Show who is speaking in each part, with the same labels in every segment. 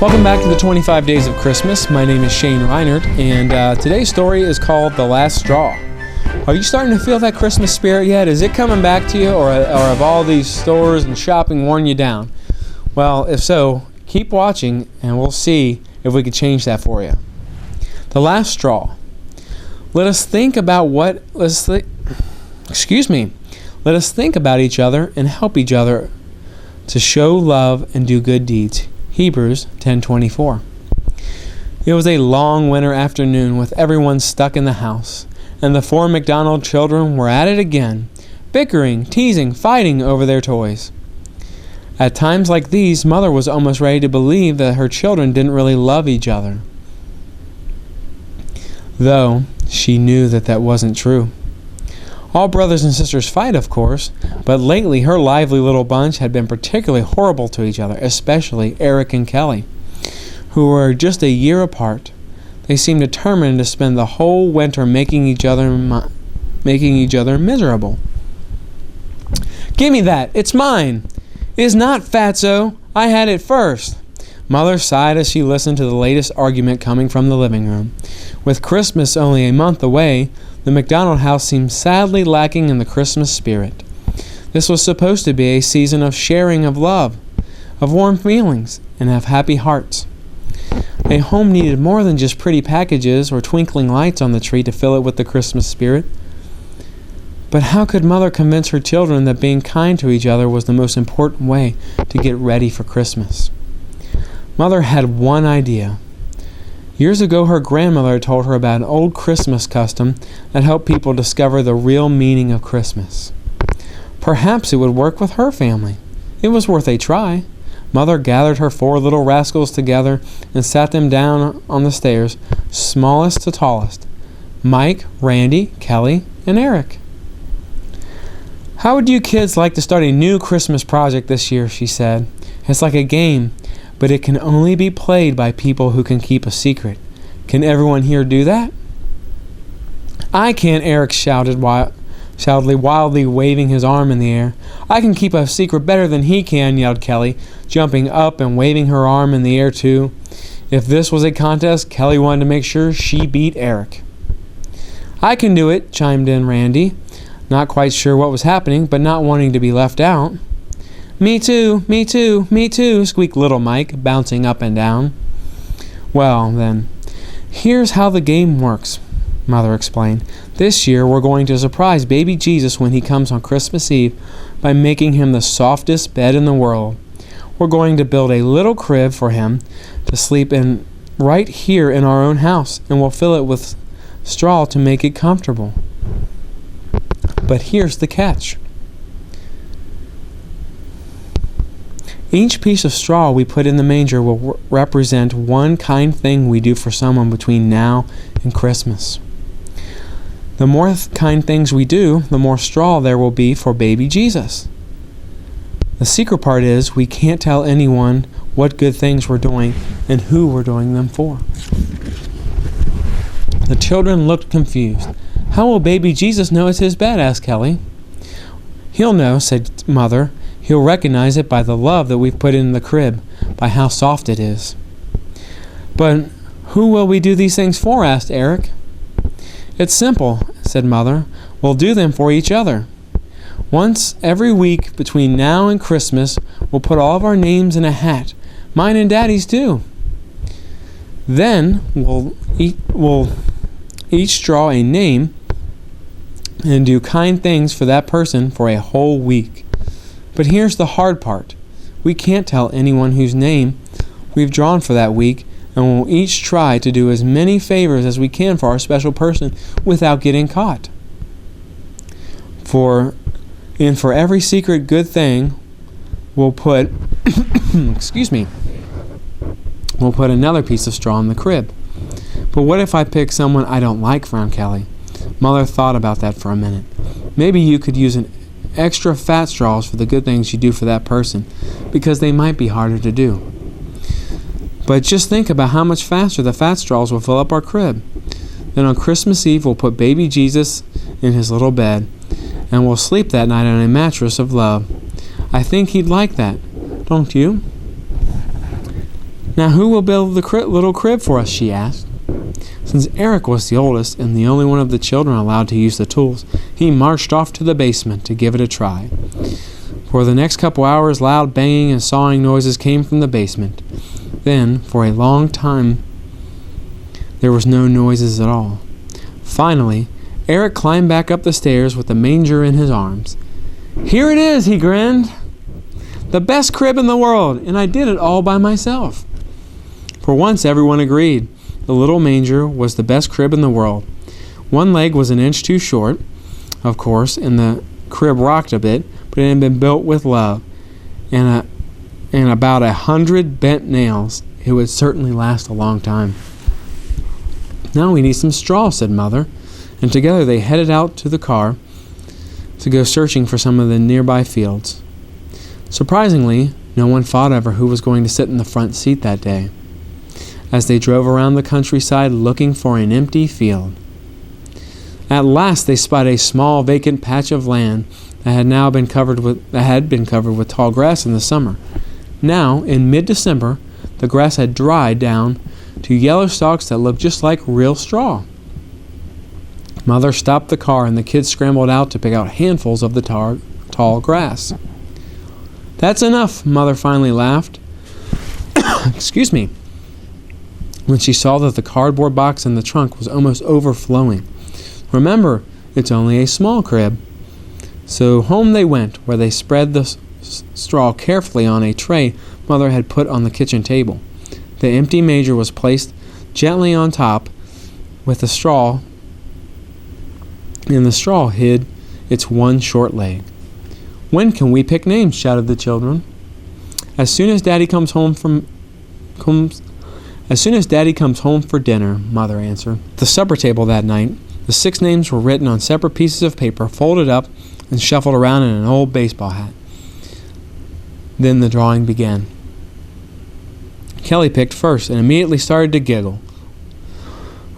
Speaker 1: Welcome back to the 25 Days of Christmas. My name is Shane Reinert, and today's story is called The Last Straw. Are you starting to feel that Christmas spirit yet? Is it coming back to you, or have all these stores and shopping worn you down? Well, if so, keep watching, and we'll see if we can change that for you. The Last Straw. Let us think about Let us think about each other and help each other to show love and do good deeds. Hebrews 10:24. It was a long winter afternoon with everyone stuck in the house, and the 4 McDonald children were at it again, bickering, teasing, fighting over their toys. At times like these, Mother was almost ready to believe that her children didn't really love each other, though she knew that wasn't true. All brothers and sisters fight, of course, but lately her lively little bunch had been particularly horrible to each other, especially Eric and Kelly, who were just a year apart. They seemed determined to spend the whole winter making each other miserable. "Give me that! It's mine!" "It is not, Fatso! I had it first!" Mother sighed as she listened to the latest argument coming from the living room. With Christmas only a month away, the McDonald house seemed sadly lacking in the Christmas spirit. This was supposed to be a season of sharing of love, of warm feelings, and of happy hearts. A home needed more than just pretty packages or twinkling lights on the tree to fill it with the Christmas spirit. But how could Mother convince her children that being kind to each other was the most important way to get ready for Christmas? Mother had one idea. Years ago, her grandmother told her about an old Christmas custom that helped people discover the real meaning of Christmas. Perhaps it would work with her family. It was worth a try. Mother gathered her 4 little rascals together and sat them down on the stairs, smallest to tallest: Mike, Randy, Kelly, and Eric. "How would you kids like to start a new Christmas project this year?" she said. "It's like a game, but it can only be played by people who can keep a secret. Can everyone here do that?" "I can," Eric shouted wildly waving his arm in the air. "I can keep a secret better than he can," yelled Kelly, jumping up and waving her arm in the air too. If this was a contest, Kelly wanted to make sure she beat Eric. "I can do it," chimed in Randy, not quite sure what was happening, but not wanting to be left out. "Me too, me too, me too," squeaked little Mike, bouncing up and down. "Well, then, here's how the game works," Mother explained. "This year we're going to surprise baby Jesus when he comes on Christmas Eve by making him the softest bed in the world. We're going to build a little crib for him to sleep in right here in our own house, and we'll fill it with straw to make it comfortable. But here's the catch. Each piece of straw we put in the manger will represent one kind thing we do for someone between now and Christmas. The more kind things we do, the more straw there will be for baby Jesus. The secret part is we can't tell anyone what good things we're doing and who we're doing them for." The children looked confused. "How will baby Jesus know it's his bed?" asked Kelly. "He'll know," said Mother. "He'll recognize it by the love that we've put in the crib, by how soft it is." "But who will we do these things for?" asked Eric. "It's simple," said Mother. "We'll do them for each other. Once every week between now and Christmas, we'll put all of our names in a hat, mine and Daddy's too. Then we'll each draw a name and do kind things for that person for a whole week. But here's the hard part. We can't tell anyone whose name we've drawn for that week, and we'll each try to do as many favors as we can for our special person without getting caught. For every secret good thing, we'll put we'll put another piece of straw in the crib. But what if I pick someone I don't like?" frowned Kelly. Mother thought about that for a minute. "Maybe you could use an extra fat straws for the good things you do for that person, because they might be harder to do. But just think about how much faster the fat straws will fill up our crib. Then on Christmas Eve, we'll put baby Jesus in his little bed, and we'll sleep that night on a mattress of love. I think he'd like that, don't you?" "Now who will build the little crib for us?" she asked. Since Eric was the oldest and the only one of the children allowed to use the tools, he marched off to the basement to give it a try. For the next couple hours, loud banging and sawing noises came from the basement. Then, for a long time, there was no noises at all. Finally, Eric climbed back up the stairs with the manger in his arms. "Here it is," he grinned. "The best crib in the world, and I did it all by myself." For once, everyone agreed. The little manger was the best crib in the world. One leg was an inch too short, of course, and the crib rocked a bit, but it had been built with love and about 100 bent nails. It would certainly last a long time. "Now we need some straw," said Mother, and together they headed out to the car to go searching for some of the nearby fields. Surprisingly, no one fought over who was going to sit in the front seat that day, as they drove around the countryside looking for an empty field. At last they spied a small vacant patch of land that had been covered with tall grass in the summer. Now, in mid-December, the grass had dried down to yellow stalks that looked just like real straw. Mother stopped the car and the kids scrambled out to pick out handfuls of the tall grass. "That's enough," Mother finally laughed. Excuse me. When she saw that the cardboard box in the trunk was almost overflowing. "Remember, it's only a small crib." So home they went, where they spread the straw carefully on a tray Mother had put on the kitchen table. The empty manger was placed gently on top with the straw, and the straw hid its one short leg. "When can we pick names?" shouted the children. As soon as Daddy comes home for dinner," Mother answered. At the supper table that night, the 6 names were written on separate pieces of paper, folded up and shuffled around in an old baseball hat. Then the drawing began. Kelly picked first and immediately started to giggle.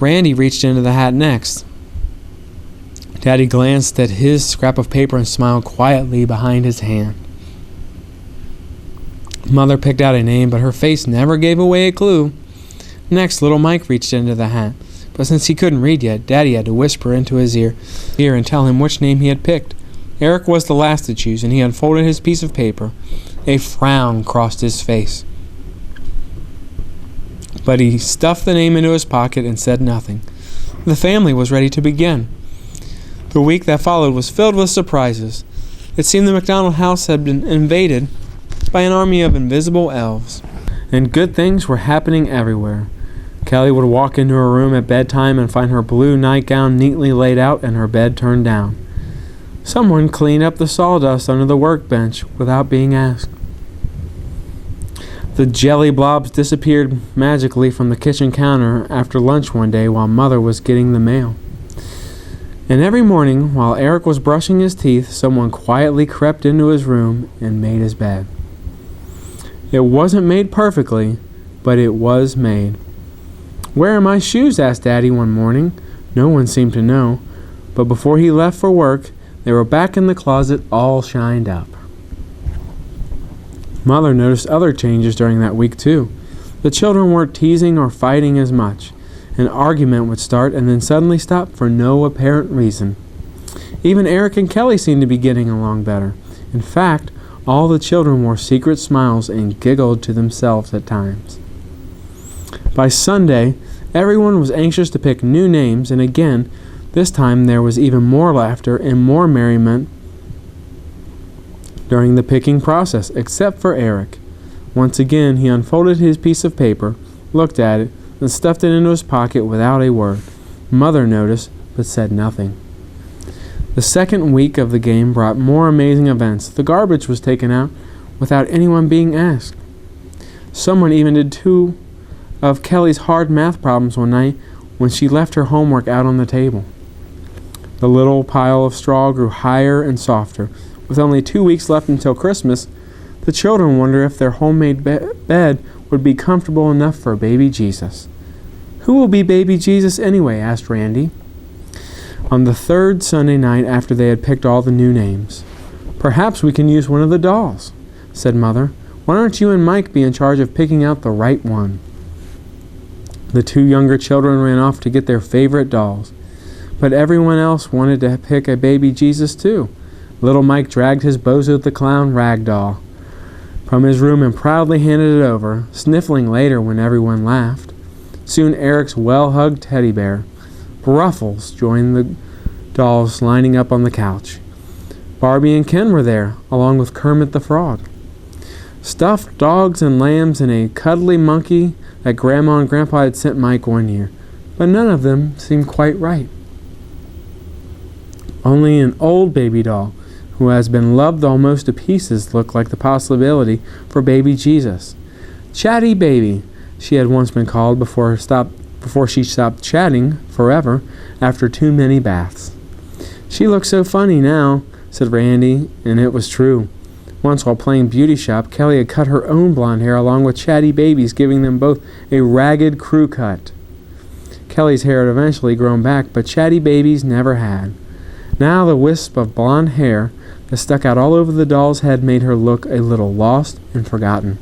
Speaker 1: Randy reached into the hat next. Daddy glanced at his scrap of paper and smiled quietly behind his hand. Mother picked out a name, but her face never gave away a clue. Next, little Mike reached into the hat, but since he couldn't read yet, Daddy had to whisper into his ear and tell him which name he had picked. Eric was the last to choose, and he unfolded his piece of paper. A frown crossed his face, but he stuffed the name into his pocket and said nothing. The family was ready to begin. The week that followed was filled with surprises. It seemed the McDonald house had been invaded by an army of invisible elves, and good things were happening everywhere. Kelly would walk into her room at bedtime and find her blue nightgown neatly laid out and her bed turned down. Someone cleaned up the sawdust under the workbench without being asked. The jelly blobs disappeared magically from the kitchen counter after lunch one day while Mother was getting the mail. And every morning, while Eric was brushing his teeth, someone quietly crept into his room and made his bed. It wasn't made perfectly, but it was made. "Where are my shoes?" asked Daddy one morning. No one seemed to know, but before he left for work, they were back in the closet, all shined up. Mother noticed other changes during that week, too. The children weren't teasing or fighting as much. An argument would start and then suddenly stop for no apparent reason. Even Eric and Kelly seemed to be getting along better. In fact, all the children wore secret smiles and giggled to themselves at times. By Sunday, everyone was anxious to pick new names, and again, this time there was even more laughter and more merriment during the picking process, except for Eric. Once again, he unfolded his piece of paper, looked at it, and stuffed it into his pocket without a word. Mother noticed, but said nothing. The second week of the game brought more amazing events. The garbage was taken out without anyone being asked. Someone even did 2 of Kelly's hard math problems one night when she left her homework out on the table. The little pile of straw grew higher and softer. With only 2 weeks left until Christmas, the children wondered if their homemade bed would be comfortable enough for baby Jesus. "Who will be baby Jesus anyway?" asked Randy. On the 3rd Sunday night after they had picked all the new names. "Perhaps we can use one of the dolls," said Mother. Why aren't you and Mike be in charge of picking out the right one?" The two younger children ran off to get their favorite dolls, but everyone else wanted to pick a baby Jesus too. Little Mike dragged his Bozo the Clown rag doll from his room and proudly handed it over, sniffling later when everyone laughed. Soon Eric's well-hugged teddy bear, Ruffles, joined the dolls lining up on the couch. Barbie and Ken were there, along with Kermit the Frog. Stuffed dogs and lambs and a cuddly monkey that Grandma and Grandpa had sent Mike one year, but none of them seemed quite right. Only an old baby doll, who has been loved almost to pieces, looked like the possibility for baby Jesus. Chatty Baby, she had once been called before she stopped chatting forever after too many baths. "She looks so funny now," said Randy, and it was true. Once while playing beauty shop, Kelly had cut her own blonde hair along with Chatty Baby's, giving them both a ragged crew cut. Kelly's hair had eventually grown back, but Chatty Baby's never had. Now the wisp of blonde hair that stuck out all over the doll's head made her look a little lost and forgotten.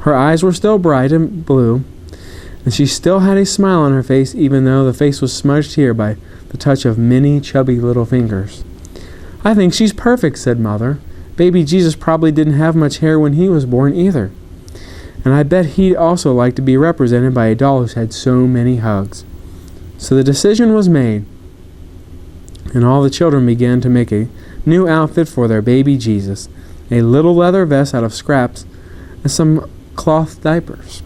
Speaker 1: Her eyes were still bright and blue, and she still had a smile on her face, even though the face was smudged here by the touch of many chubby little fingers. "I think she's perfect," said Mother. "Baby Jesus probably didn't have much hair when he was born either. And I bet he'd also like to be represented by a doll who's had so many hugs." So the decision was made, and all the children began to make a new outfit for their baby Jesus, a little leather vest out of scraps and some cloth diapers.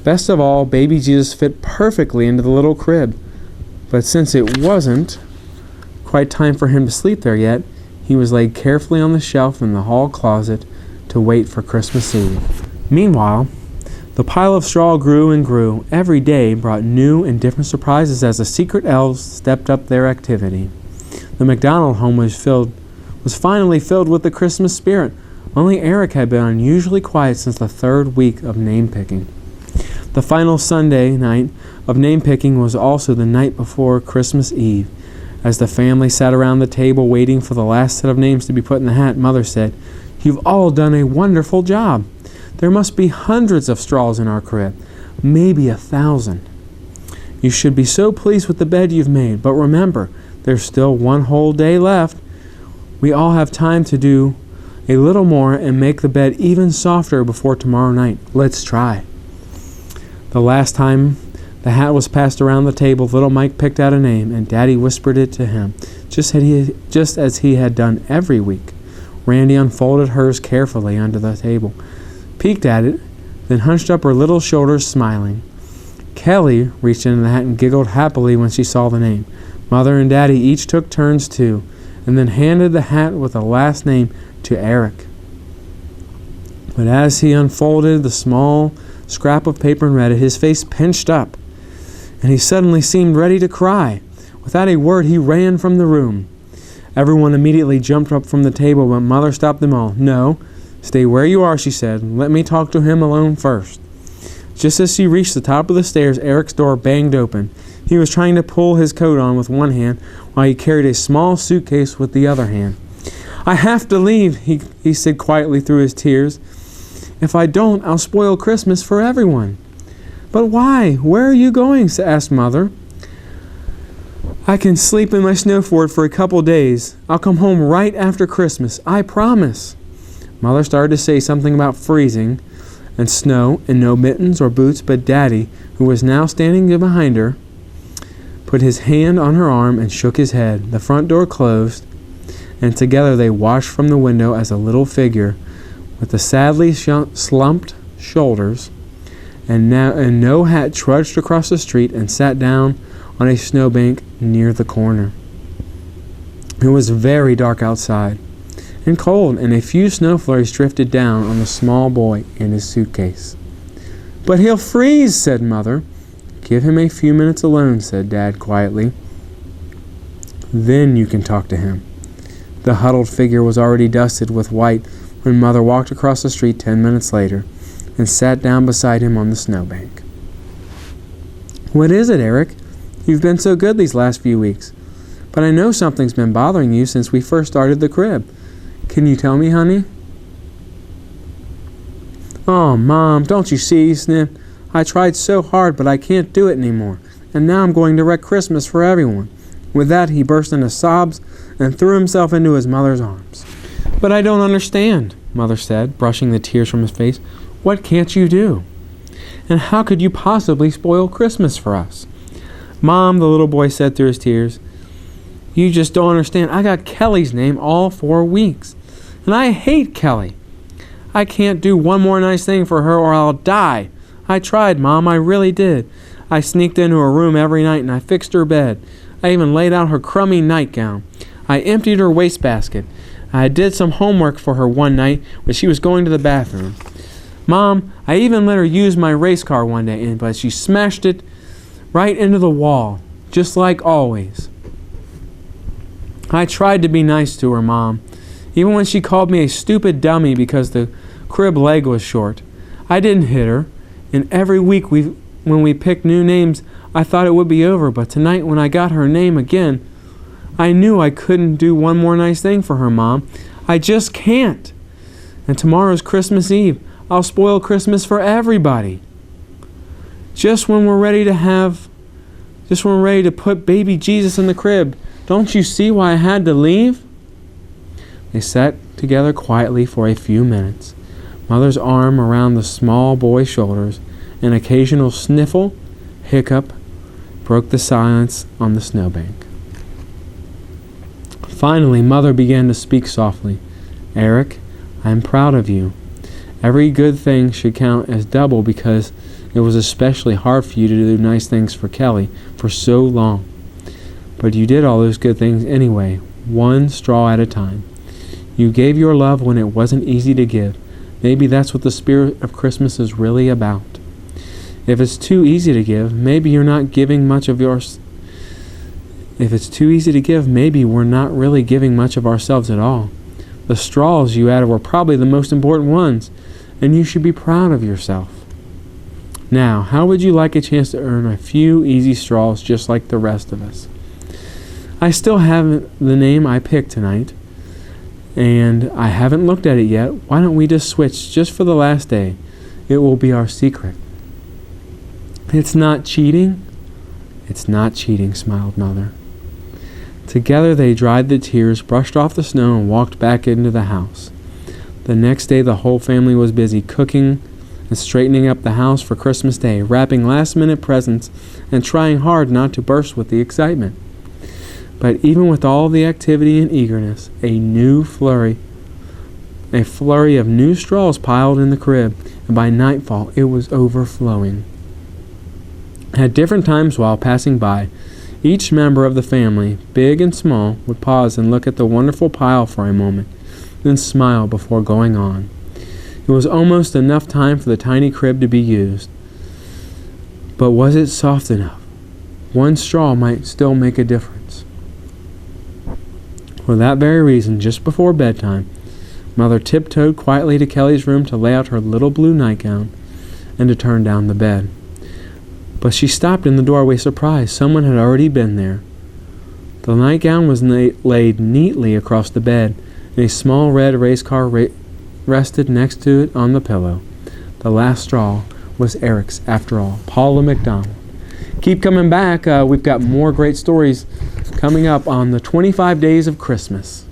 Speaker 1: Best of all, baby Jesus fit perfectly into the little crib, but since it wasn't quite time for him to sleep there yet, he was laid carefully on the shelf in the hall closet to wait for Christmas Eve. Meanwhile, the pile of straw grew and grew. Every day brought new and different surprises as the secret elves stepped up their activity. The McDonald home was finally filled with the Christmas spirit. Only Eric had been unusually quiet since the third week of name-picking. The final Sunday night of name-picking was also the night before Christmas Eve. As the family sat around the table waiting for the last set of names to be put in the hat, Mother said, "You've all done a wonderful job. There must be hundreds of straws in our crib, maybe 1,000. You should be so pleased with the bed you've made, but remember, there's still one whole day left. We all have time to do a little more and make the bed even softer before tomorrow night. Let's try." The last time the hat was passed around the table, little Mike picked out a name, and Daddy whispered it to him, just as he had done every week. Randy unfolded hers carefully under the table, peeked at it, then hunched up her little shoulders, smiling. Kelly reached into the hat and giggled happily when she saw the name. Mother and Daddy each took turns too, and then handed the hat with the last name to Eric. But as he unfolded the small scrap of paper and read it, his face pinched up, and he suddenly seemed ready to cry. Without a word, he ran from the room. Everyone immediately jumped up from the table, but Mother stopped them all. "No, stay where you are," she said. "Let me talk to him alone first." Just as she reached the top of the stairs, Eric's door banged open. He was trying to pull his coat on with one hand while he carried a small suitcase with the other hand. "I have to leave," he said quietly through his tears. "If I don't, I'll spoil Christmas for everyone." "But why? Where are you going?" asked Mother. "I can sleep in my snow fort for a couple days. I'll come home right after Christmas. I promise." Mother started to say something about freezing and snow and no mittens or boots, but Daddy, who was now standing behind her, put his hand on her arm and shook his head. The front door closed, and together they watched from the window as a little figure with the sadly slumped shoulders and no hat trudged across the street and sat down on a snowbank near the corner. It was very dark outside and cold, and a few snow flurries drifted down on the small boy and his suitcase. "But he'll freeze," said Mother. "Give him a few minutes alone," said Dad quietly. "Then you can talk to him." The huddled figure was already dusted with white when Mother walked across the street 10 minutes later and sat down beside him on the snowbank. "What is it, Eric? You've been so good these last few weeks. But I know something's been bothering you since we first started the crib. Can you tell me, honey?" "Oh, Mom, don't you see?" he sniffed. "I tried so hard, but I can't do it anymore. And now I'm going to wreck Christmas for everyone." With that, he burst into sobs and threw himself into his mother's arms. "But I don't understand," Mother said, brushing the tears from his face. "What can't you do? And how could you possibly spoil Christmas for us?" "Mom," the little boy said through his tears, "you just don't understand. I got Kelly's name all 4 weeks. And I hate Kelly. I can't do one more nice thing for her or I'll die. I tried, Mom, I really did. I sneaked into her room every night and I fixed her bed. I even laid out her crummy nightgown. I emptied her wastebasket. I did some homework for her one night when she was going to the bathroom. Mom, I even let her use my race car one day, but she smashed it right into the wall, just like always. I tried to be nice to her, Mom, even when she called me a stupid dummy because the crib leg was short. I didn't hit her, and every week when we picked new names, I thought it would be over, but tonight when I got her name again, I knew I couldn't do one more nice thing for her, Mom. I just can't. And tomorrow's Christmas Eve. I'll spoil Christmas for everybody. Just when we're ready to put baby Jesus in the crib, don't you see why I had to leave?" They sat together quietly for a few minutes, Mother's arm around the small boy's shoulders. An occasional sniffle, hiccup, broke the silence on the snowbank. Finally, Mother began to speak softly. "Eric, I am proud of you. Every good thing should count as double because it was especially hard for you to do nice things for Kelly for so long. But you did all those good things anyway, one straw at a time. You gave your love when it wasn't easy to give. Maybe that's what the spirit of Christmas is really about. If it's too easy to give, maybe you're not giving much of yours. If it's too easy to give, maybe we're not really giving much of ourselves at all. The straws you added were probably the most important ones, and you should be proud of yourself. Now, how would you like a chance to earn a few easy straws just like the rest of us? I still haven't the name I picked tonight, and I haven't looked at it yet. Why don't we just switch just for the last day? It will be our secret." "It's not cheating?" "It's not cheating," smiled Mother. Together they dried the tears, brushed off the snow, and walked back into the house. The next day the whole family was busy cooking and straightening up the house for Christmas Day, wrapping last-minute presents, and trying hard not to burst with the excitement. But even with all the activity and eagerness, a flurry of new straws piled in the crib, and by nightfall it was overflowing. At different times while passing by, each member of the family, big and small, would pause and look at the wonderful pile for a moment, then smile before going on. It was almost enough time for the tiny crib to be used. But was it soft enough? One straw might still make a difference. For that very reason, just before bedtime, Mother tiptoed quietly to Kelly's room to lay out her little blue nightgown and to turn down the bed. But she stopped in the doorway surprised. Someone had already been there. The nightgown was laid neatly across the bed, and a small red race car rested next to it on the pillow. The last straw was Eric's after all. Paula McDonald. Keep coming back. We've got more great stories coming up on the 25 Days of Christmas.